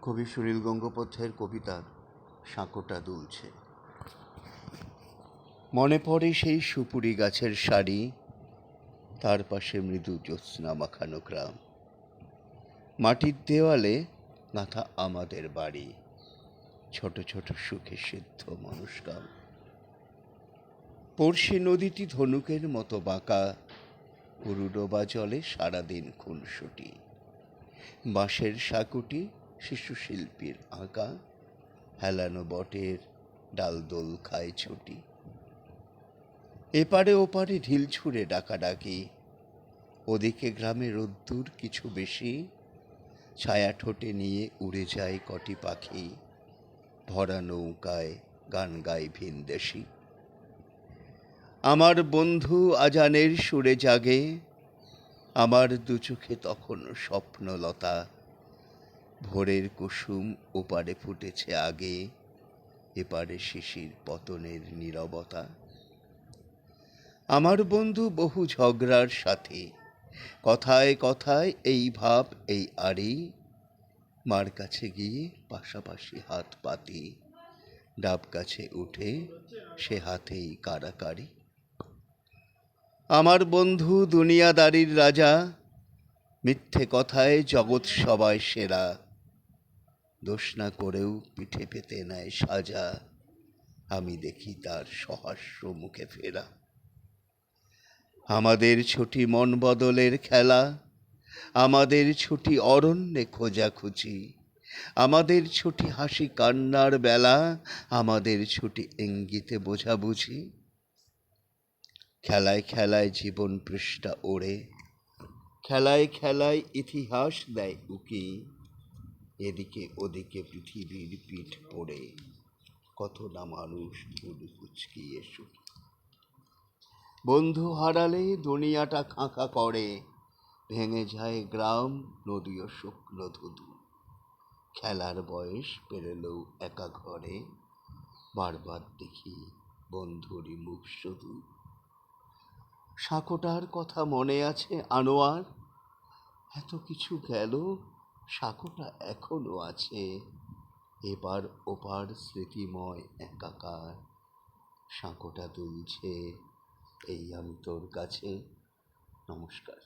কবি সুনীল গঙ্গোপাধ্যায়ের কবিতা সাঁকোটা দুলছে। মনে পড়ে সেই সুপুরি গাছের সারি, তার পাশে মৃদু জ্যোৎস্না মাখানো গ্রাম, মাটির দেওয়ালে গাঁথা আমাদের বাড়ি, ছোট ছোট সুখে সিদ্ধ মনস্কাম। পড়শি নদীটি ধনুকের মতো বাঁকা, উরুডোবা জলে সারাদিন খুনসুটি। বাঁশের সাঁকুটি শিশু শিল্পীর আঁকা, হেলানো বটের ডাল দোল খায় ছুটি। এপারে ওপারে ঢিল ছুঁড়ে ডাকাডাকি, ওদিকে গ্রামে রোদ্দুর কিছু বেশি, ছায়া ঠোঁটে নিয়ে উড়ে যায় কটি পাখি, ভরা নৌকায় গান গায় ভিনদেশি। আমার বন্ধু আজানের সুরে জাগে, আমার দু চোখে তখন স্বপ্নলতা। ভোরের কুসুম ওপারে ফুটেছে আগে, এপারে শিশির পতনের নীরবতা। আমার বন্ধু বহু ঝগড়ার সাথে, কথায় কথায় এই ভাব এই আড়ি, মার কাছে গিয়ে পাশাপাশি হাত পাতি, ডাব গাছে উঠে সে হাতেই কাড়াকাড়ি। আমার বন্ধু দুনিয়াদারির রাজা, মিথ্যে কথায় জগৎ সবাই সেরা, দোষ না করেও পিঠে পেতে নেয় সাজা, আমি দেখি তার সহাস্য মুখে ফেরা। আমাদের ছুটি মন বদলের খেলা, আমাদের ছুটি অরণ্যে খোঁজাখুঁজি, আমাদের ছুটি হাসি কান্নার বেলা, আমাদের ছুটি ইঙ্গিতে বোঝাবুঝি। খেলায় খেলায় জীবন পৃষ্ঠা ওড়ে, খেলায় খেলায় ইতিহাস দেয় উকি, এদিকে ওদিকে পৃথিবীর পিঠ পড়ে, কত না মানুষ ভুল কুচকিয়ে সুখী। বন্ধু হারালে দুনিয়াটা খাঁকা করে, ভেঙে যায় গ্রাম নদীও শুকনো ধুধু। খেলার বয়স পেরোলেও একা ঘরে, বারবার দেখি বন্ধুরই মুখ শুধু। সাঁকোটার কথা মনে আছে আনোয়ার, এত কিছু গেল সাঁকোটা এখনো আছে, এপার ওপার স্মৃতিময় একাকার। সাঁকোটা দুলছে এই আমি তোর কাছে। নমস্কার।